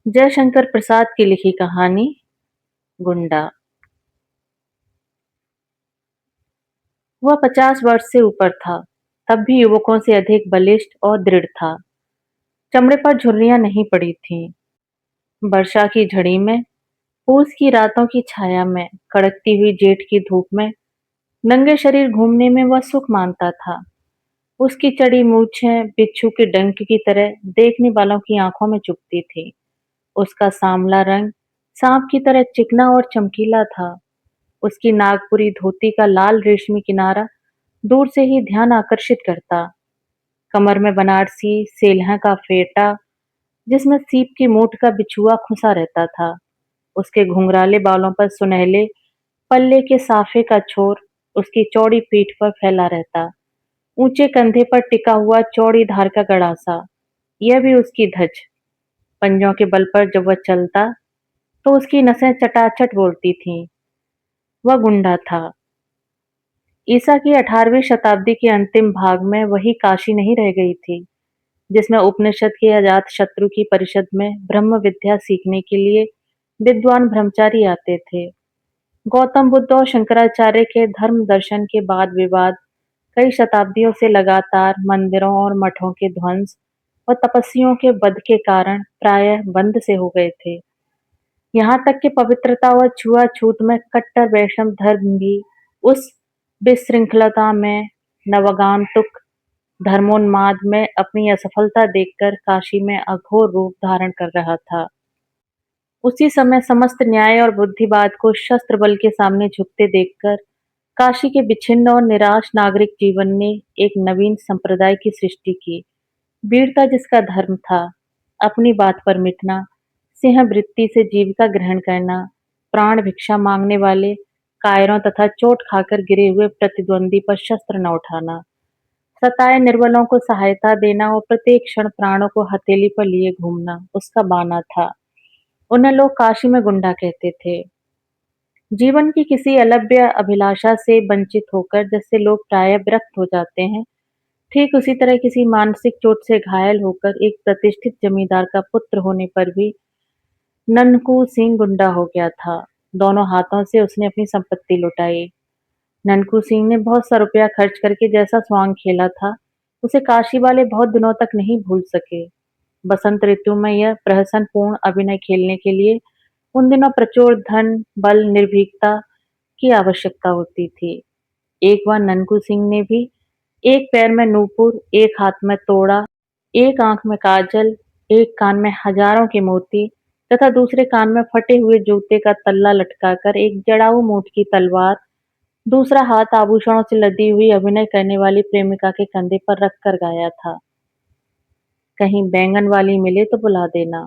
जयशंकर प्रसाद की लिखी कहानी गुंडा। वह 50 वर्ष से ऊपर था, तब भी युवकों से अधिक बलिष्ठ और दृढ़ था। चमड़े पर झुर्रियां नहीं पड़ी थीं। वर्षा की झड़ी में, पूस की रातों की छाया में, कड़कती हुई जेठ की धूप में नंगे शरीर घूमने में वह सुख मानता था। उसकी चढ़ी मूछें बिच्छू के डंक की तरह देखने वालों की आंखों में चुभती थी। उसका सांवला रंग सांप की तरह चिकना और चमकीला था। उसकी नागपुरी धोती का लाल रेशमी किनारा दूर से ही ध्यान आकर्षित करता। कमर में बनारसी सेल्हा का फेटा, जिसमें सीप की मूठ का बिछुआ खुसा रहता था। उसके घुंघराले बालों पर सुनहले पल्ले के साफे का छोर उसकी चौड़ी पीठ पर फैला रहता। ऊंचे कंधे पर टिका हुआ चौड़ी धार का गड़ासा, यह भी उसकी धज। पंजों के बल पर जब वह चलता तो उसकी नसें चटाचट बोलती थीं। वह गुंडा था। ईसा की 18वीं शताब्दी के अंतिम भाग में वही काशी नहीं रह गई थी, जिसमें उपनिषद के अजात शत्रु की परिषद में ब्रह्म विद्या सीखने के लिए विद्वान ब्रह्मचारी आते थे। गौतम बुद्ध और शंकराचार्य के धर्म दर्शन के वाद विवाद कई शताब्दियों से लगातार मंदिरों और मठों के ध्वंस और तपस्वियों के वध के कारण प्रायः बंद से हो गए थे। यहाँ तक कि पवित्रता और छुआछूत में कट्टर वैष्णव धर्म भी उस विशृंखलता में, नवगांतुक धर्मोन्माद में अपनी असफलता देखकर काशी में अघोर रूप धारण कर रहा था। उसी समय समस्त न्याय और बुद्धिवाद को शस्त्र बल के सामने झुकते देखकर काशी के विच्छिन्न और निराश नागरिक जीवन ने एक नवीन संप्रदाय की सृष्टि की। वीरता जिसका धर्म था, अपनी बात पर मिटना, सिंह वृत्ति से जीविका ग्रहण करना, प्राण भिक्षा मांगने वाले कायरों तथा चोट खाकर गिरे हुए प्रतिद्वंदी पर शस्त्र न उठाना, सताए निर्बलों को सहायता देना और प्रत्येक क्षण प्राणों को हथेली पर लिए घूमना उसका बाना था। उन्हें लोग काशी में गुंडा कहते थे। जीवन की किसी अलभ्य अभिलाषा से वंचित होकर जैसे लोग प्रायः विरक्त हो जाते हैं, ठीक उसी तरह किसी मानसिक चोट से घायल होकर एक प्रतिष्ठित जमींदार का पुत्र होने पर भी ननकू सिंह गुंडा हो गया था। दोनों हाथों से उसने अपनी संपत्ति लुटाई। ननकू सिंह ने बहुत सा रुपया खर्च करके जैसा स्वांग खेला था, उसे काशी वाले बहुत दिनों तक नहीं भूल सके। बसंत ऋतु में यह प्रहसनपूर्ण अभिनय खेलने के लिए उन दिनों प्रचुर धन, बल, निर्भीकता की आवश्यकता होती थी। एक बार ननकू सिंह ने भी एक पैर में नूपुर, एक हाथ में तोड़ा, एक आंख में काजल, एक कान में हजारों के मोती तथा दूसरे कान में फटे हुए जूते का तल्ला लटकाकर एक जड़ाऊ मूठ की तलवार, दूसरा हाथ आभूषणों से लदी हुई अभिनय करने वाली प्रेमिका के कंधे पर रखकर गाया था, कहीं बैंगन वाली मिले तो बुला देना।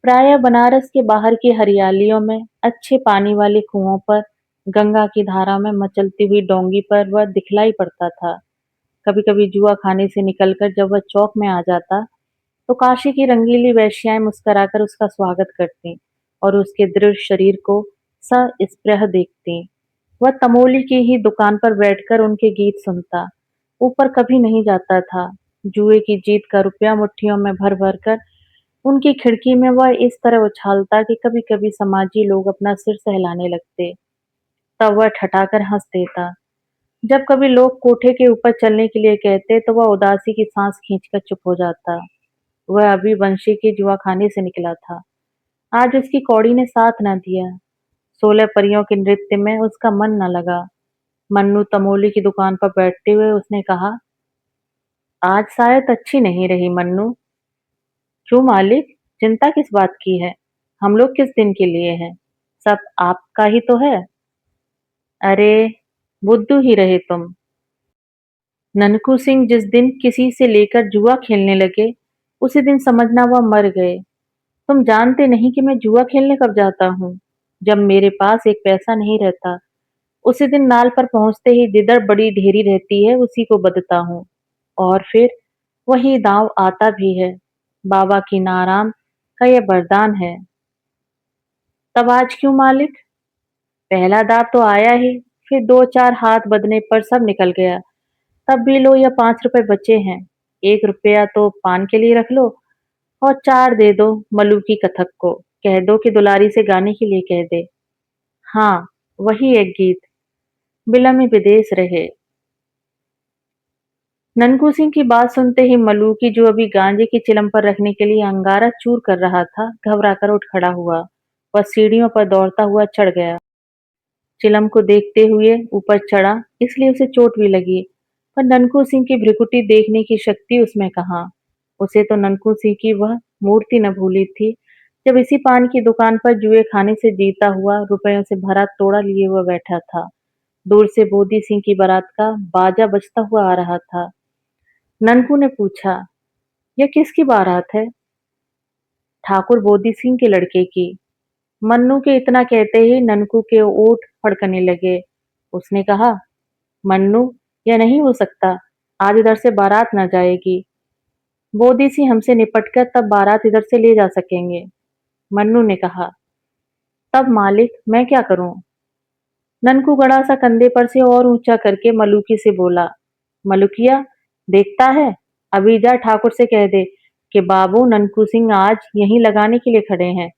प्रायः बनारस के बाहर की हरियालियों में, अच्छे पानी वाले कुओं पर, गंगा की धारा में मचलती हुई डोंगी पर वह दिखलाई पड़ता था। कभी कभी जुआ खाने से निकलकर जब वह चौक में आ जाता तो काशी की रंगीली वेश्याएं मुस्कुराकर उसका स्वागत करती और उसके दृढ़ शरीर को सस्पृह देखती। वह तमोली की ही दुकान पर बैठकर उनके गीत सुनता, ऊपर कभी नहीं जाता था। जुए की जीत का रुपया मुट्ठियों में भर भर कर उनकी खिड़की में वह इस तरह उछालता कि कभी-कभी समाजी लोग अपना सिर सहलाने लगते। तब वह ठठाकर हंस देता। जब कभी लोग कोठे के ऊपर चलने के लिए कहते तो वह उदासी की सांस खींचकर चुप हो जाता। वह अभी वंशी के जुआखाने से निकला था। आज उसकी कौड़ी ने साथ न दिया। 16 परियों के नृत्य में उसका मन न लगा। मन्नू तमोली की दुकान पर बैठते हुए उसने कहा, आज शायद अच्छी नहीं रही मन्नू। क्यों मालिक, चिंता किस बात की है? हम लोग किस दिन के लिए हैं? सब आपका ही तो है। अरे, बुद्धू ही रहे तुम। ननकू सिंह जिस दिन किसी से लेकर जुआ खेलने लगे, उसी दिन समझना वह मर गए। तुम जानते नहीं कि मैं जुआ खेलने कब जाता हूँ? जब मेरे पास एक पैसा नहीं रहता। उसी दिन नाल पर पहुँचते ही जिधर बड़ी ढेरी रहती है उसी को बदता हूँ। और फिर वही दांव आता भी है। बाबा की नाराम का यह वरदान है। तब आज क्यों मालिक? पहला दाव तो आया ही, फिर 2-4 हाथ बदने पर सब निकल गया। तब भी लो यह 5 रुपए बचे हैं। 1 रुपया तो पान के लिए रख लो। और 4 दे दो मलू की कथक को, कह दो कि दुलारी से गाने के लिए कह दे। हाँ, वही एक गीत, बिलम विदेश रहे। ननकू सिंह की बात सुनते ही मलू की जो अभी गांजे की चिलम पर रखने के लिए अंगारा चूर कर रहा था, घबराकर उठ खड़ा हुआ। वह सीढ़ियों पर दौड़ता हुआ चढ़ गया। चिलम को देखते हुए ऊपर चढ़ा, इसलिए उसे चोट भी लगी। पर ननकू सिंह की भ्रिकुटी देखने की शक्ति उसमें कहाँ। उसे तो ननकू सिंह की वह मूर्ति न भूली थी, जब इसी पान की दुकान पर जुए खाने से जीता हुआ रुपयों से भरा तोड़ा लिए हुआ बैठा था। दूर से बोदी सिंह की बारात का बाजा बजता हुआ आ रहा था। ननकू ने पूछा, यह किसकी बारात है? ठाकुर बोदी सिंह के लड़के की। मन्नू के इतना कहते ही ननकू के ओठ फड़कने लगे। उसने कहा, मन्नू, यह नहीं हो सकता। आज इधर से बारात न जाएगी। बोदी सिंह हमसे निपटकर तब बारात इधर से ले जा सकेंगे। मन्नू ने कहा, तब मालिक मैं क्या करूं? ननकू गड़ा सा कंधे पर से और ऊंचा करके मलूकी से बोला, मलुकिया, देखता है? अभी जा ठाकुर से कह दे कि बाबू ननकू सिंह आज यहीं लगाने के लिए खड़े हैं।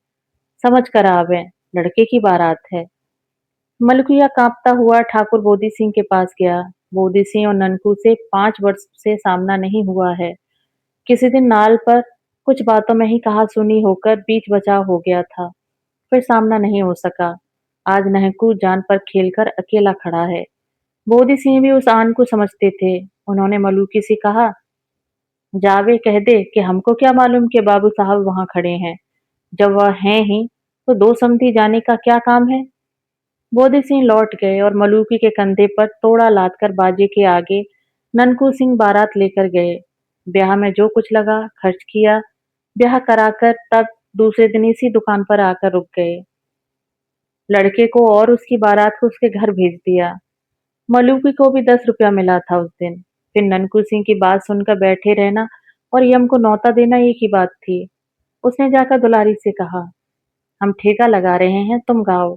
समझ कर आवे, लड़के की बारात है। मलकिया कांपता हुआ ठाकुर बोदी सिंह के पास गया। बोदी सिंह और ननकू से 5 वर्ष से सामना नहीं हुआ है। किसी दिन नाल पर कुछ बातों में ही कहा सुनी होकर बीच बचाव हो गया था, फिर सामना नहीं हो सका। आज नहकू जान पर खेलकर अकेला खड़ा है। बोदी सिंह भी उस आन को समझते थे। उन्होंने मलूकी से कहा, जावे कह दे कि हमको क्या मालूम कि बाबू साहब वहां खड़े हैं। जब वह हैं ही तो दो समधी जाने का क्या काम है। बोधी सिंह लौट गए और मलूकी के कंधे पर तोड़ा लादकर बाजे के आगे ननकू सिंह बारात लेकर गए। ब्याह में जो कुछ लगा खर्च किया। ब्याह कराकर तब दूसरे दिन इसी दुकान पर आकर रुक गए। लड़के को और उसकी बारात को उसके घर भेज दिया। मलूकी को भी 10 रुपया मिला था उस दिन। फिर ननकू सिंह की बात सुनकर बैठे रहना और यम को नौता देना एक ही बात थी। उसने जाकर दुलारी से कहा, हम ठेका लगा रहे हैं, तुम गाओ।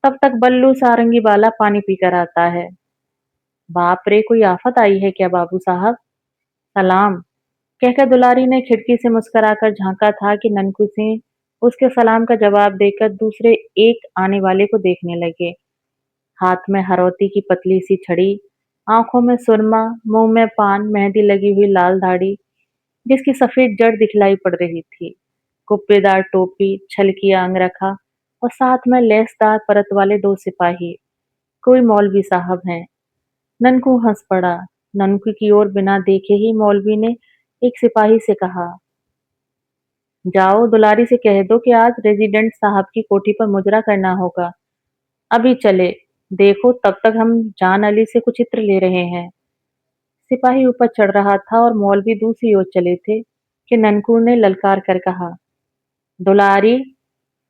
तब तक बल्लू सारंगी वाला पानी पीकर आता है। बाप रे, कोई आफत आई है क्या बाबू साहब? सलाम, कहकर दुलारी ने खिड़की से मुस्कुराकर झांका था कि ननकू सिंह उसके सलाम का जवाब देकर दूसरे एक आने वाले को देखने लगे। हाथ में हरौती की पतली सी छड़ी, आंखों में सुरमा, मुंह में पान, मेहंदी लगी हुई लाल दाढ़ी जिसकी सफेद जड़ दिखलाई पड़ रही थी, कुप्पेदार टोपी, छल किया अंगरखा और साथ में लेसदार परत वाले 2 सिपाही। कोई मौलवी साहब हैं। ननकू हंस पड़ा। ननकू की ओर बिना देखे ही मौलवी ने एक सिपाही से कहा, जाओ दुलारी से कह दो कि आज रेजिडेंट साहब की कोठी पर मुजरा करना होगा। अभी चले, देखो तब तक हम जान अली से कुछ इत्र ले रहे हैं। सिपाही ऊपर चढ़ रहा था और मौलवी दूसरी ओर चले थे कि ननकू ने ललकार कर कहा, दुलारी,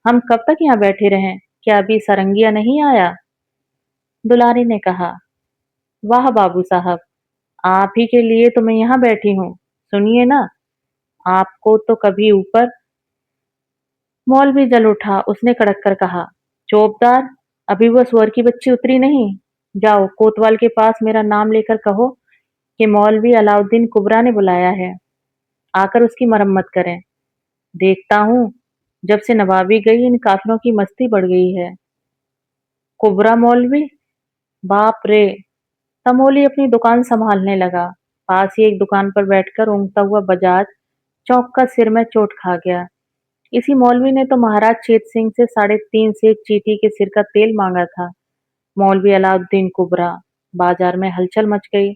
हम कब तक यहाँ बैठे रहें? क्या अभी सारंगिया नहीं आया? दुलारी ने कहा, वाह बाबू साहब, आप ही के लिए तो मैं यहाँ बैठी हूँ। सुनिए ना, आपको तो कभी ऊपर। मौलवी जल उठा। उसने कड़क कर कहा, चौबदार, अभी वह सुअर की बच्ची उतरी नहीं। जाओ कोतवाल के पास मेरा नाम लेकर कहो कि मौलवी अलाउद्दीन कुबरा ने बुलाया है, आकर उसकी मरम्मत करें। देखता हूँ, जब से नवाबी गई इन काफिरों की मस्ती बढ़ गई है। कुबरा मौलवी, बाप रे। तमोली अपनी दुकान संभालने लगा। पास ही एक दुकान पर बैठकर ऊँघता हुआ बजाज चौक का सिर में चोट खा गया। इसी मौलवी ने तो महाराज चेत सिंह से 3.5 सेर चीटी के सिर का तेल मांगा था। मौलवी अलाउद्दीन कुबरा। बाजार में हलचल मच गई।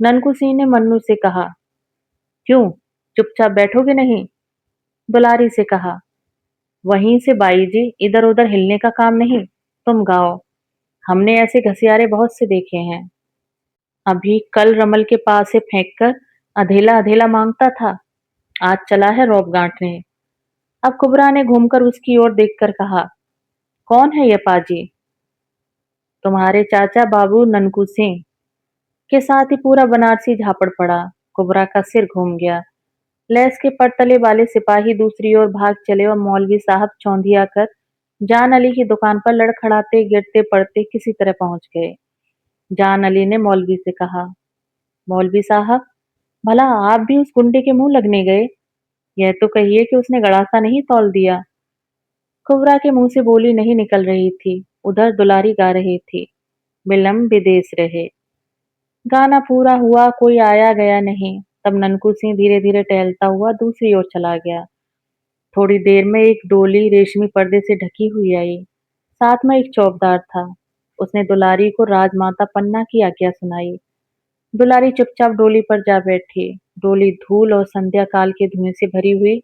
ननकू सिंह ने मन्नू से कहा, क्यों, चुपचाप बैठोगे नहीं? दुलारी से कहा, वहीं से बाई जी, इधर उधर हिलने का काम नहीं। तुम गाओ, हमने ऐसे घसियारे बहुत से देखे हैं। अभी कल रमल के पास से फेंक कर अधेला अधेला मांगता था, आज चला है रौब गांठने। अब कुबरा ने घूमकर उसकी ओर देखकर कहा, कौन है ये पाजी? तुम्हारे चाचा बाबू ननकू सिंह। के साथ ही पूरा बनारसी झापड़ पड़ा। कुबरा का सिर घूम गया। लैस के पड़तले वाले सिपाही दूसरी ओर भाग चले और मौलवी साहब चौंधिया कर जान अली की दुकान पर लड़खड़ाते गिरते पड़ते किसी तरह पहुंच गए। जान अली ने मौलवी से कहा, मौलवी साहब, भला आप भी उस गुंडे के मुंह लगने गए? यह तो कहिए कि उसने गड़ासा नहीं तौल दिया। कुबरा के मुंह से बोली नहीं निकल रही थी। उधर दुलारी गा रही थी, बिलम विदेश रहे। गाना पूरा हुआ, कोई आया गया नहीं। तब ननकू सिंह धीरे धीरे टहलता हुआ दूसरी ओर चला गया। थोड़ी देर में एक डोली रेशमी पर्दे से ढकी हुई आई। साथ में एक चौकीदार था। उसने दुलारी को राजमाता पन्ना की आज्ञा सुनाई। दुलारी चुपचाप डोली पर जा बैठी। डोली धूल और संध्या काल के धुएं से भरी हुई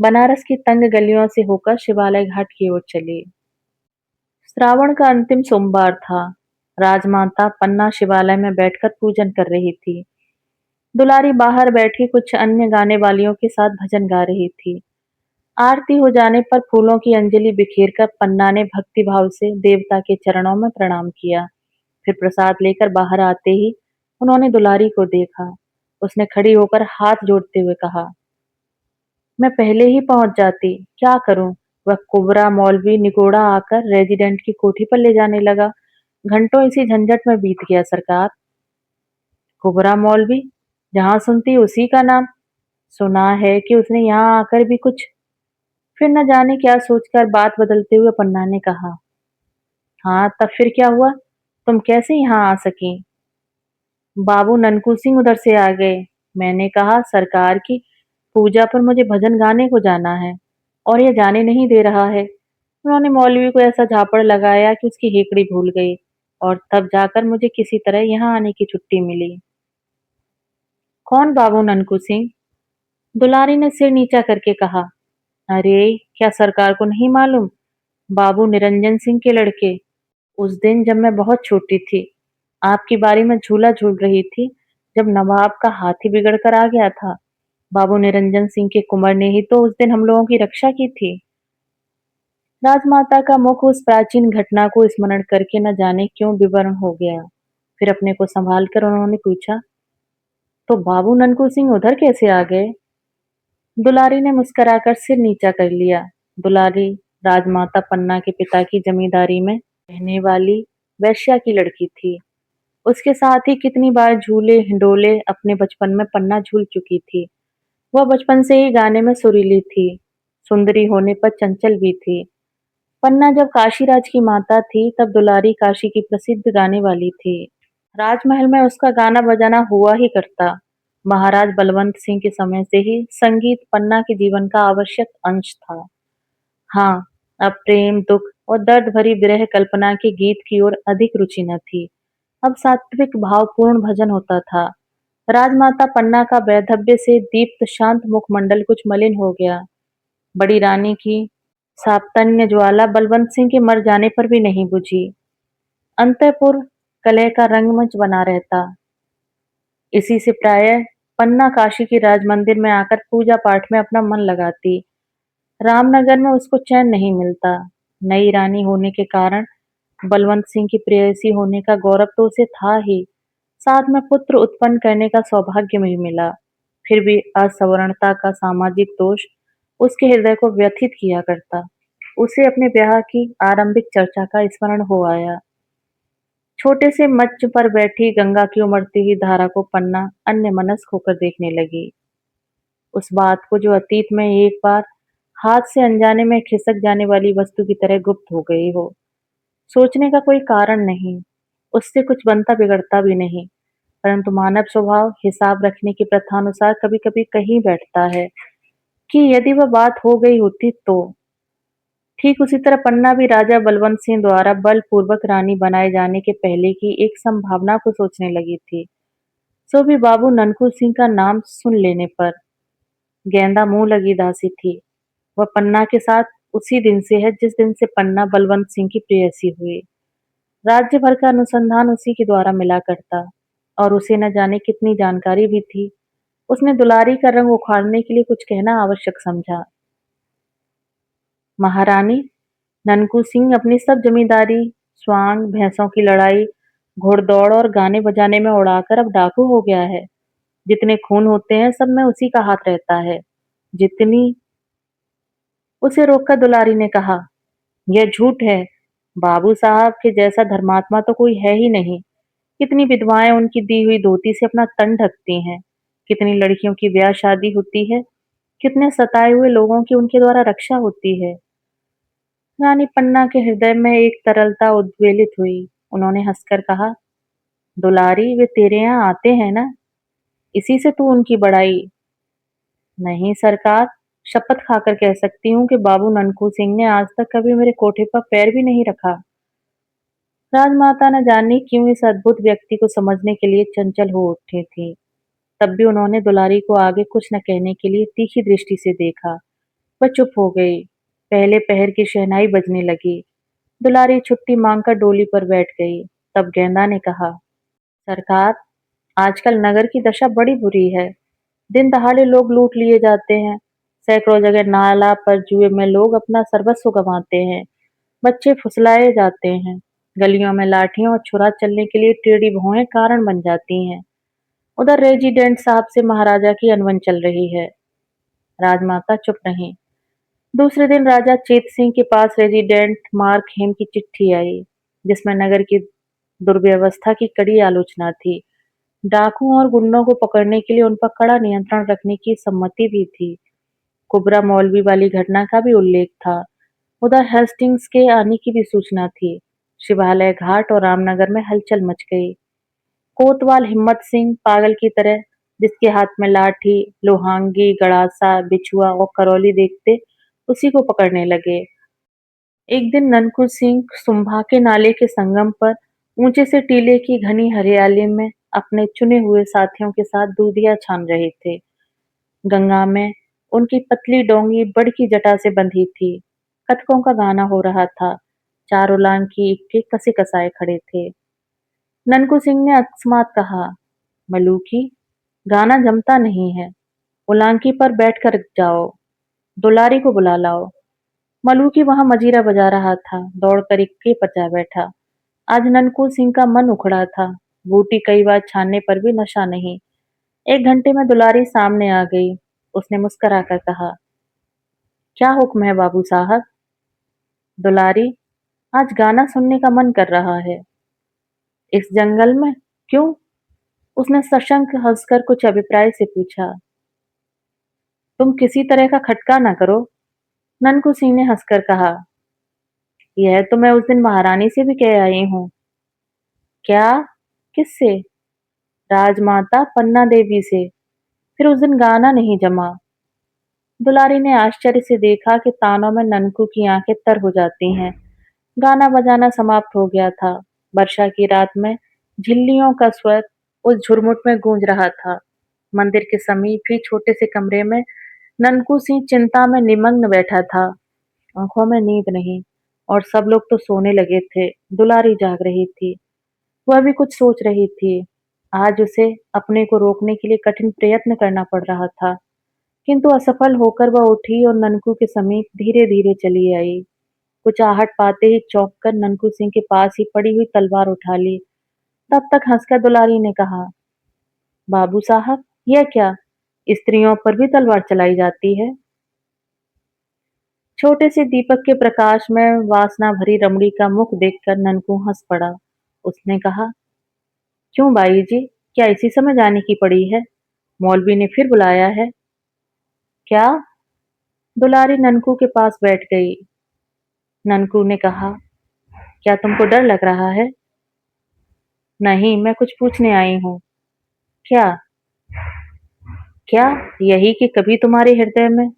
बनारस की तंग गलियों से होकर शिवालय घाट की ओर चली। श्रावण का अंतिम सोमवार था। राजमाता पन्ना शिवालय में बैठकर पूजन कर रही थी। दुलारी बाहर बैठी कुछ अन्य गाने वालियों के साथ भजन गा रही थी। आरती हो जाने पर फूलों की अंजलि बिखेरकर पन्ना ने भक्ति भाव से देवता के चरणों में प्रणाम किया। फिर प्रसाद लेकर बाहर आते ही उन्होंने दुलारी को देखा। उसने खड़ी होकर हाथ जोड़ते हुए कहा, मैं पहले ही पहुंच जाती, क्या करूं? वह कुबरा मौलवी निगोड़ा आकर रेजिडेंट की कोठी पर ले जाने लगा। घंटों इसी झंझट में बीत गया सरकार। कुबरा मौलवी, जहां सुनती उसी का नाम। सुना है कि उसने यहाँ आकर भी कुछ। फिर न जाने क्या सोचकर बात बदलते हुए पन्ना ने कहा, हाँ तब फिर क्या हुआ? तुम कैसे यहाँ आ सकी? बाबू ननकू सिंह उधर से आ गए। मैंने कहा सरकार की पूजा पर मुझे भजन गाने को जाना है और ये जाने नहीं दे रहा है। उन्होंने मौलवी को ऐसा झापड़ लगाया कि उसकी हेकड़ी भूल गई और तब जाकर मुझे किसी तरह यहाँ आने की छुट्टी मिली। कौन बाबू ननकू सिंह? दुलारी ने सिर नीचा करके कहा, अरे क्या सरकार को नहीं मालूम? बाबू निरंजन सिंह के लड़के। उस दिन जब मैं बहुत छोटी थी, आपकी बारी में झूला झूल रही थी, जब नवाब का हाथी बिगड़ कर आ गया था। बाबू निरंजन सिंह के कुंवर ने ही तो उस दिन हम लोगों की रक्षा की थी। राजमाता का मुख उस प्राचीन घटना को स्मरण करके न जाने क्यों विवर्ण हो गया। फिर अपने को संभाल कर उन्होंने पूछा, तो बाबू ननकू सिंह उधर कैसे आ गए? दुलारी ने मुस्कुराकर सिर नीचा कर लिया। दुलारी राजमाता पन्ना के पिता की जमींदारी में रहने वाली वैश्या की लड़की थी। उसके साथ ही कितनी बार झूले हिंडोले अपने बचपन में पन्ना झूल चुकी थी। वह बचपन से ही गाने में सुरीली थी। सुंदरी होने पर चंचल भी थी। पन्ना जब काशीराज की माता थी तब दुलारी काशी की प्रसिद्ध गाने वाली थी। राजमहल में उसका गाना बजाना हुआ ही करता। महाराज बलवंत सिंह के समय से ही संगीत पन्ना के जीवन का आवश्यक अंश था। हाँ, अब प्रेम दुख और दर्द भरी विरह कल्पना के गीत की ओर अधिक रुचि न थी। अब सात्विक भावपूर्ण भजन होता था। राजमाता पन्ना का वैधव्य से दीप्त शांत मुखमंडल कुछ मलिन हो गया। बड़ी रानी की साप्तन्य ज्वाला बलवंत सिंह के मर जाने पर भी नहीं बुझी। अंतःपुर कलह का रंगमंच बना रहता। इसी से प्रायः पन्ना काशी के राज मंदिर में आकर पूजा पाठ में अपना मन लगाती। रामनगर में उसको चैन नहीं मिलता। नई रानी होने के कारण बलवंत सिंह की प्रेयसी होने का गौरव तो उसे था ही, साथ में पुत्र उत्पन्न करने का सौभाग्य भी मिला। फिर भी असवर्णता का सामाजिक दोष उसके हृदय को व्यथित किया करता। उसे अपने ब्याह की आरंभिक चर्चा का स्मरण हो आया। छोटे से मंच पर बैठी गंगा की उमड़ती हुई धारा को पन्ना अन्यमनस्क होकर देखने लगी। उस बात को जो अतीत में एक बार हाथ से अनजाने में खिसक जाने वाली वस्तु की तरह गुप्त हो गई हो। सोचने का कोई कारण नहीं, उससे कुछ बनता बिगड़ता भी नहीं, परंतु मानव स्वभाव हिसाब रखने की प्रथानुसार कभी-कभी कहीं बैठता है कि यदि वह बात हो गई होती तो। ठीक उसी तरह पन्ना भी राजा बलवंत सिंह द्वारा बलपूर्वक रानी बनाए जाने के पहले की एक संभावना को सोचने लगी थी। सो भी बाबू ननकू सिंह का नाम सुन लेने पर गेंदा मुंह लगी दासी थी। वह पन्ना के साथ उसी दिन से है जिस दिन से पन्ना बलवंत सिंह की प्रेयसी हुई। राज्य भर का अनुसंधान उसी के द्वारा मिला करता और उसे न जाने कितनी जानकारी भी थी। उसने दुलारी का रंग उखाड़ने के लिए कुछ कहना आवश्यक समझा। महारानी, ननकू सिंह अपनी सब जमींदारी, स्वांग, भैंसों की लड़ाई, घुड़दौड़ और गाने बजाने में उड़ाकर अब डाकू हो गया है। जितने खून होते हैं सब में उसी का हाथ रहता है। जितनी उसे रोककर दुलारी ने कहा, यह झूठ है। बाबू साहब के जैसा धर्मात्मा तो कोई है ही नहीं। कितनी विधवाएं उनकी दी हुई धोती से अपना तन ढकती हैं। कितनी लड़कियों की ब्याह शादी होती है। कितने सताए हुए लोगों की उनके द्वारा रक्षा होती है। रानी पन्ना के हृदय में एक तरलता उद्वेलित हुई। उन्होंने हंसकर कहा, दुलारी, वे तेरे यहाँ आते हैं ना, इसी से तू उनकी बड़ाई। नहीं सरकार, शपथ खाकर कह सकती हूँ कि बाबू ननकू सिंह ने आज तक कभी मेरे कोठे पर पैर भी नहीं रखा। राजमाता न जाने क्यों इस अद्भुत व्यक्ति को समझने के लिए चंचल हो उठी थी। तब भी उन्होंने दुलारी को आगे कुछ न कहने के लिए तीखी दृष्टि से देखा। वह चुप हो गई। पहले पहर की शहनाई बजने लगी। दुलारी छुट्टी मांगकर डोली पर बैठ गई। तब गेंदा ने कहा, सरकार, आजकल नगर की दशा बड़ी बुरी है। दिन दहाड़े लोग लूट लिए जाते हैं। सैकड़ों जगह नाला पर जुए में लोग अपना सर्वस्व गंवाते हैं। बच्चे फुसलाए जाते हैं। गलियों में लाठियों और छुरा चलने के लिए टेढ़ी भौहें कारण बन जाती हैं। उधर रेजिडेंट साहब से महाराजा की अनबन चल रही है। राजमाता चुप रहीं। दूसरे दिन राजा चेत सिंह के पास रेजिडेंट मार्क हेम की चिट्ठी आई, जिसमें नगर की दुर्व्यवस्था की कड़ी आलोचना थी। डाकुओं और गुंडों को पकड़ने के लिए उन पर कड़ा नियंत्रण रखने की सम्मति भी थी। कुबरा मौलवी वाली घटना का भी उल्लेख था। उधर हेस्टिंग्स के आने की भी सूचना थी। शिवालय घाट और रामनगर में हलचल मच गई। कोतवाल हिम्मत सिंह पागल की तरह, जिसके हाथ में लाठी, लोहांगी, गड़ासा, बिछुआ और करौली देखते उसी को पकड़ने लगे। एक दिन ननकू सिंह सुंभा के नाले के संगम पर ऊंचे से टीले की घनी हरियाली में अपने चुने हुए साथियों के साथ दूधिया छान रहे थे। गंगा में उनकी पतली डोंगी बड़की जटा से बंधी थी। कथकों का गाना हो रहा था। चारों लांग की इक्के कसे कसाए खड़े थे। ननकू सिंह ने अकस्मात कहा, मलूकी, गाना जमता नहीं है। उलांकी पर बैठ कर जाओ। दुलारी को बुला लाओ। मलूकी वहां मजीरा बजा रहा था। दौड़कर इक्के पर जा बैठा। आज ननकू सिंह का मन उखड़ा था। बूटी कई बार छानने पर भी नशा नहीं। 1 घंटे में दुलारी सामने आ गई। उसने मुस्कुराकर कहा, क्या हुक्म है बाबू साहब? दुलारी, आज गाना सुनने का मन कर रहा है। इस जंगल में? क्यों? उसने सशंक हंसकर कुछ अभिप्राय से पूछा। तुम किसी तरह का खटका न करो। ननकू सिंह ने हंसकर कहा, यह तो मैं उस दिन महारानी से भी कह आई हूँ। क्या? किससे? राजमाता पन्ना देवी से। फिर उस दिन गाना नहीं जमा। दुलारी ने आश्चर्य से देखा कि तानों में ननकू की आंखें तर हो जाती हैं। गाना बजाना समाप्त हो गया था। वर्षा की रात में झिल्लियों का स्वर उस झुरमुट में गूंज रहा था। मंदिर के समीप ही छोटे से कमरे में ननकू सिंह चिंता में निमग्न बैठा था। आंखों में नींद नहीं, और सब लोग तो सोने लगे थे। दुलारी जाग रही थी। वह भी कुछ सोच रही थी। आज उसे अपने को रोकने के लिए कठिन प्रयत्न करना पड़ रहा था, किंतु असफल होकर वह उठी और ननकू के समीप धीरे धीरे चली आई। कुछ आहट पाते ही चौंक कर ननकू सिंह के पास ही पड़ी हुई तलवार उठा ली। तब तक हंसकर दुलारी ने कहा, बाबू साहब, यह क्या? स्त्रियों पर भी तलवार चलाई जाती है? छोटे से दीपक के प्रकाश में वासना भरी रमणी का मुख देखकर ननकू हंस पड़ा। उसने कहा, क्यों बाई जी, क्या इसी समय जाने की पड़ी है? मौलवी ने फिर बुलाया है? क्या? दुलारी ननकू के पास बैठ गई। ननकू ने कहा, क्या तुमको डर लग रहा है? नहीं, मैं कुछ पूछने आई हूँ। क्या? क्या? यही कि कभी तुम्हारे हृदय में?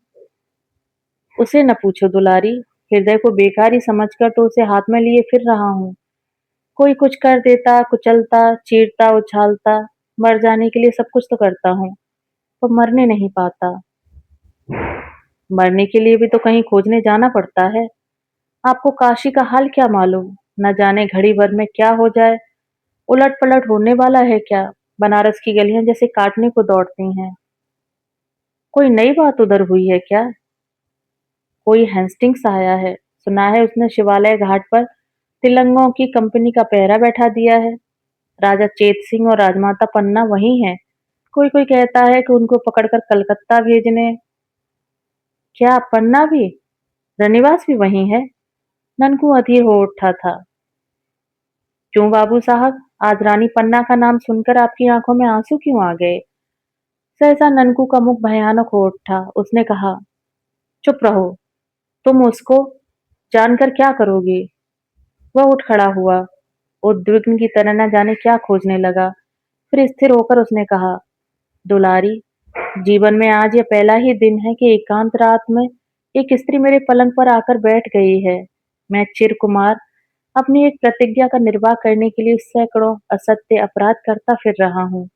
उसे न पूछो दुलारी। हृदय को बेकार ही समझकर तो उसे हाथ में लिए फिर रहा हूँ। कोई कुछ कर देता, कुचलता, चीरता, उछालता, मर जाने के लिए सब कुछ तो करता हूँ, पर मरने नहीं पाता। मरने के लिए भी तो कहीं खोजने जाना पड़ता है। आपको काशी का हाल क्या मालूम? न जाने घड़ी भर में क्या हो जाए। उलट पलट होने वाला है क्या? बनारस की गलियां जैसे काटने को दौड़ती हैं। कोई नई बात उधर हुई है क्या? कोई हेस्टिंग्स आया है। सुना है उसने शिवालय घाट पर तिलंगों की कंपनी का पहरा बैठा दिया है। राजा चेत सिंह और राजमाता पन्ना वही हैं। कोई कोई कहता है कि उनको पकड़कर कलकत्ता भेजने। क्या पन्ना भी? रनिवास भी वही है? ननकू अधीर हो उठा था। क्यों बाबू साहब, आज रानी पन्ना का नाम सुनकर आपकी आंखों में आंसू क्यों आ गए? सहसा ननकू का मुख भयानक हो उठा। उसने कहा, चुप रहो, तुम उसको जानकर क्या करोगी? वह उठ खड़ा हुआ, उद्विग्न की तरह न जाने क्या खोजने लगा। फिर स्थिर होकर उसने कहा, दुलारी, जीवन में आज यह पहला ही दिन है कि एकांत रात में एक स्त्री मेरे पलंग पर आकर बैठ गई है। मैं चिरकुमार अपनी एक प्रतिज्ञा का निर्वाह करने के लिए सैकड़ों असत्य अपराध करता फिर रहा हूँ।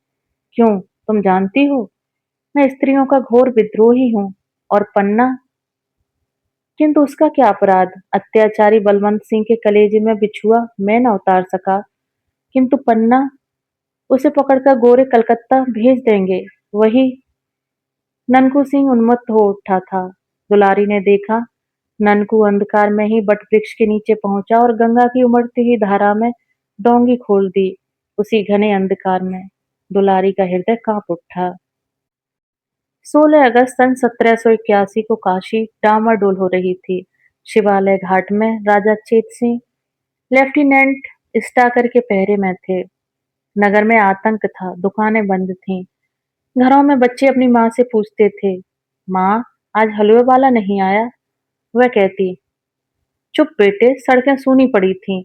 क्यों, तुम जानती हो, मैं स्त्रियों का घोर विद्रोही हूँ। और पन्ना, किंतु उसका क्या अपराध? अत्याचारी बलवंत सिंह के कलेजे में बिछुआ मैं न उतार सका, किंतु पन्ना, उसे पकड़कर गोरे कलकत्ता भेज देंगे। वही ननकू सिंह उन्मत्त हो उठा था। दुलारी ने देखा, ननकू अंधकार में ही बटवृक्ष के नीचे पहुंचा और गंगा की उमड़ती हुई धारा में डोंगी खोल दी। उसी घने अंधकार में दुलारी का हृदय कांप उठा। 16 अगस्त सन 1781 को काशी डामाडोल हो रही थी। शिवालय घाट में राजा चेत सिंह लेफ्टिनेंट स्टाकर के पहरे में थे। नगर में आतंक था, दुकानें बंद थीं। घरों में बच्चे अपनी माँ से पूछते थे, माँ, आज हलवे वाला नहीं आया? वह कहती, चुप बेटे, सड़कें सूनी पड़ी थीं।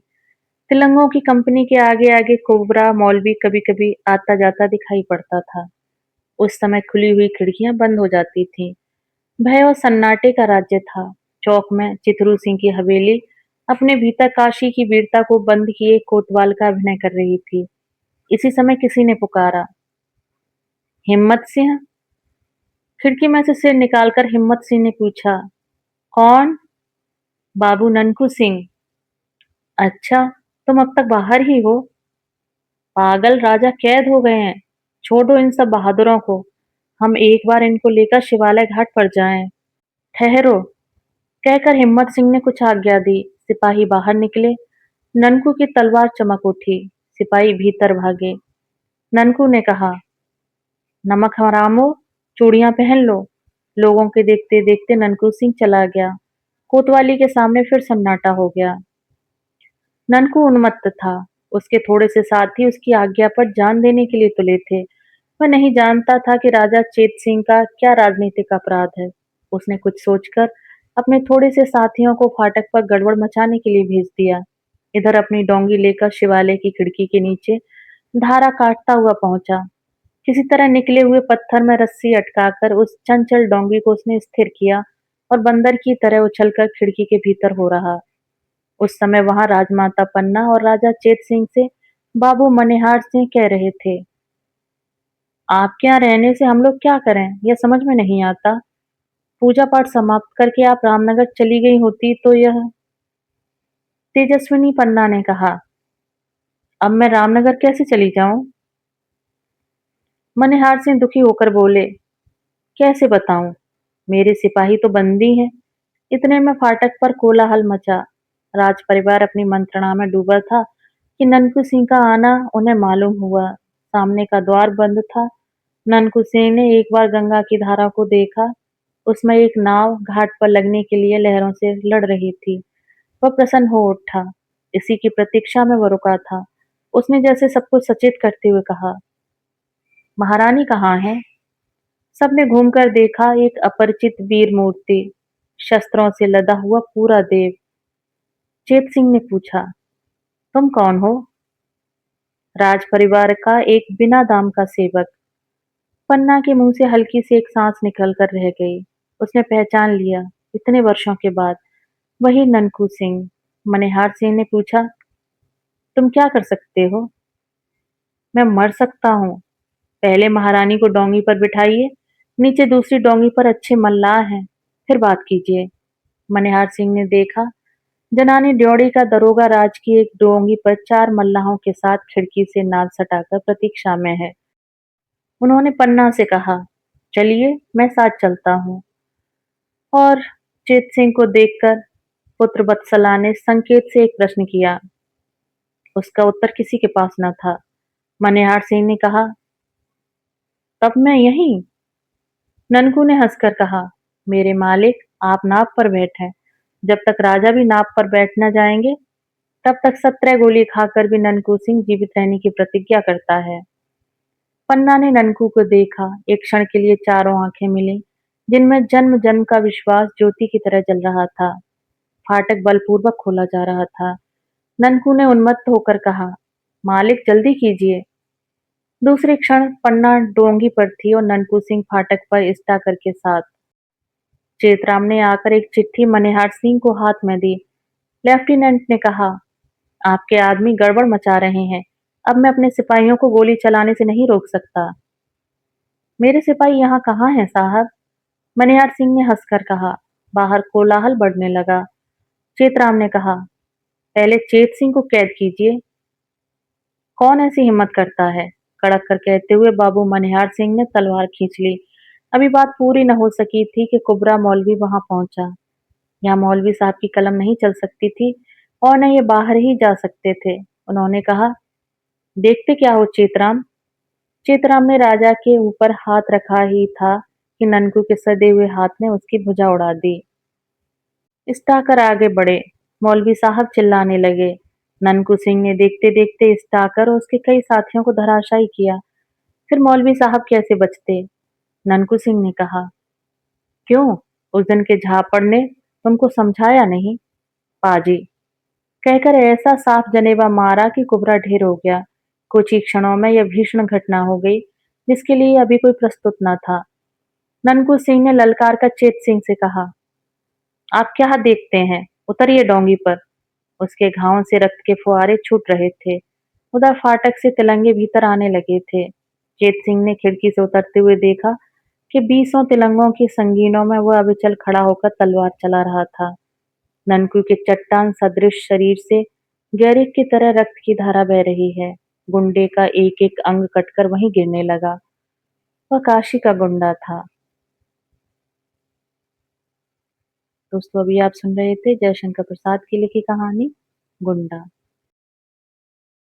तिलंगों की कंपनी के आगे आगे कोबरा मौलवी कभी कभी आता जाता दिखाई पड़ता था। उस समय खुली हुई खिड़कियां बंद हो जाती थीं। भय और सन्नाटे का राज्य था। चौक में चित्रू सिंह की हवेली अपने भीतर काशी की वीरता को बंद किए कोतवाल का अभिनय कर रही थी। इसी समय किसी ने पुकारा, हिम्मत सिंह। खिड़की में से सिर निकालकर हिम्मत सिंह ने पूछा, कौन? बाबू ननकू सिंह। अच्छा, तुम अब तक बाहर ही हो? पागल, राजा कैद हो गए हैं। छोड़ो इन सब बहादुरों को, हम एक बार इनको लेकर शिवालय घाट पर जाएं। ठहरो, कहकर हिम्मत सिंह ने कुछ आज्ञा दी। सिपाही बाहर निकले। ननकू की तलवार चमक उठी। सिपाही भीतर भागे। ननकू ने कहा, नमक हरामो, चूड़ियां पहन लो। लोगों के देखते देखते ननकू सिंह चला गया। कोतवाली के सामने फिर सन्नाटा हो गया। ननकू उन्मत्त था। उसके थोड़े से साथी उसकी आज्ञा पर जान देने के लिए तुले थे। वह नहीं जानता था कि राजा चेत सिंह का क्या राजनीतिक अपराध है। उसने कुछ सोचकर अपने थोड़े से साथियों को फाटक पर गड़बड़ मचाने के लिए भेज दिया। इधर अपनी डोंगी लेकर शिवालय की खिड़की के नीचे धारा काटता हुआ पहुंचा। किसी तरह निकले हुए पत्थर में रस्सी अटकाकर उस चंचल डोंगी को उसने स्थिर किया और बंदर की तरह उछलकर खिड़की के भीतर हो रहा। उस समय वहां राजमाता पन्ना और राजा चेत सिंह से बाबू मनिहार सिंह कह रहे थे, आपके यहाँ रहने से हम लोग क्या करें, यह समझ में नहीं आता। पूजा पाठ समाप्त करके आप रामनगर चली गई होती तो यह। तेजस्विनी पन्ना ने कहा, अब मैं रामनगर कैसे चली जाऊं? मनिहार सिंह दुखी होकर बोले, कैसे बताऊं, मेरे सिपाही तो बंदी हैं। इतने में फाटक पर कोलाहल मचा। राज परिवार अपनी मंत्रणा में डूबा था कि ननकू सिंह का आना उन्हें मालूम हुआ। सामने का द्वार बंद था। ननकू सिंह ने एक बार गंगा की धारा को देखा। उसमें एक नाव घाट पर लगने के लिए लहरों से लड़ रही थी। वह प्रसन्न हो उठा। इसी की प्रतीक्षा में वह रुका था। उसने जैसे सबको सचेत करते हुए कहा, महारानी कहाँ है? सबने घूमकर देखा। एक अपरिचित वीर मूर्ति, शस्त्रों से लदा हुआ पूरा देव। चेत सिंह ने पूछा, तुम कौन हो? राज परिवार का एक बिना दाम का सेवक। पन्ना के मुंह से हल्की सी एक सांस निकल कर रह गई। उसने पहचान लिया, इतने वर्षों के बाद, वही ननकू सिंह। मनिहार सिंह ने पूछा, तुम क्या कर सकते हो? मैं मर सकता हूँ। पहले महारानी को डोंगी पर बिठाइए। नीचे दूसरी डोंगी पर अच्छे मल्लाह हैं, फिर बात कीजिए। मनिहार सिंह ने देखा, जनानी ड्योढ़ी का दरोगा राज की एक डोंगी पर 4 मल्लाहों के साथ खिड़की से नाक सटाकर प्रतीक्षा में है। उन्होंने पन्ना से कहा, चलिए, मैं साथ चलता हूँ। और चेत सिंह को देखकर पुत्र वत्सला ने संकेत से एक प्रश्न किया। उसका उत्तर किसी के पास न था। मनिहार सिंह ने कहा, तब मैं यहीं। ननकू ने हंसकर कहा, मेरे मालिक, आप नाव पर बैठे। जब तक राजा भी नाव पर बैठ न जाएंगे, तब तक 17 गोली खाकर भी ननकू सिंह जीवित रहने की प्रतिज्ञा करता है। पन्ना ने ननकू को देखा। एक क्षण के लिए चारों आंखें मिली, जिनमें जन्म जन्म का विश्वास ज्योति की तरह जल रहा था। फाटक बलपूर्वक खोला जा रहा था। ननकू ने उन्मत्त होकर कहा, मालिक जल्दी कीजिए। दूसरे क्षण पन्ना डोंगी पर थी और ननकू सिंह फाटक पर स्टाकर के साथ। चेतराम ने आकर एक चिट्ठी मनिहार सिंह को हाथ में दी। लेफ्टिनेंट ने कहा, आपके आदमी गड़बड़ मचा रहे हैं। अब मैं अपने सिपाहियों को गोली चलाने से नहीं रोक सकता। मेरे सिपाही यहाँ कहाँ हैं साहब? मनिहार सिंह ने हंसकर कहा। बाहर कोलाहल बढ़ने लगा। चेतराम ने कहा, पहले चेत सिंह को कैद कीजिए। कौन ऐसी हिम्मत करता है? कड़क कर कहते हुए बाबू मनिहार सिंह ने तलवार खींच ली। अभी बात पूरी न हो सकी थी कि कुबरा मौलवी वहां पहुंचा। यहाँ मौलवी साहब की कलम नहीं चल सकती थी और न ये बाहर ही जा सकते थे। उन्होंने कहा, देखते क्या हो चेतराम। चेतराम ने राजा के ऊपर हाथ रखा ही था कि ननकू के सदे हुए हाथ ने उसकी भुजा उड़ा दी। स्टाकर आगे बढ़े। मौलवी साहब चिल्लाने लगे। ननकू सिंह ने देखते देखते स्टाकर और उसके कई साथियों को धराशायी किया। फिर मौलवी साहब कैसे बचते? ननकू सिंह ने कहा, क्यों? उस दिन के झापड़ ने तुमको समझाया नहीं? पाजी कहकर ऐसा साफ जनेवा मारा कि कुबरा ढेर हो गया। कुछ ही क्षणों में यह भीषण घटना हो गई, जिसके लिए अभी कोई प्रस्तुत न था। ननकू सिंह ने ललकार कर चेत सिंह से कहा, आप क्या देखते हैं? उतरिए डोंगी पर। उसके घावों से रक्त के फुहारे छूट रहे थे। उधर फाटक से तिलंगे भीतर आने लगे थे। चेत सिंह ने खिड़की से उतरते हुए देखा कि बीसों तिलंगों की संगीनों में वह अविचल खड़ा होकर तलवार चला रहा था। ननकू के चट्टान सदृश शरीर से गैरिक की तरह रक्त की धारा बह रही है। गुंडे का एक एक अंग कटकर वहीं गिरने लगा। वह काशी का गुंडा था। दोस्तों, अभी आप सुन रहे थे जयशंकर प्रसाद की लिखी कहानी गुंडा।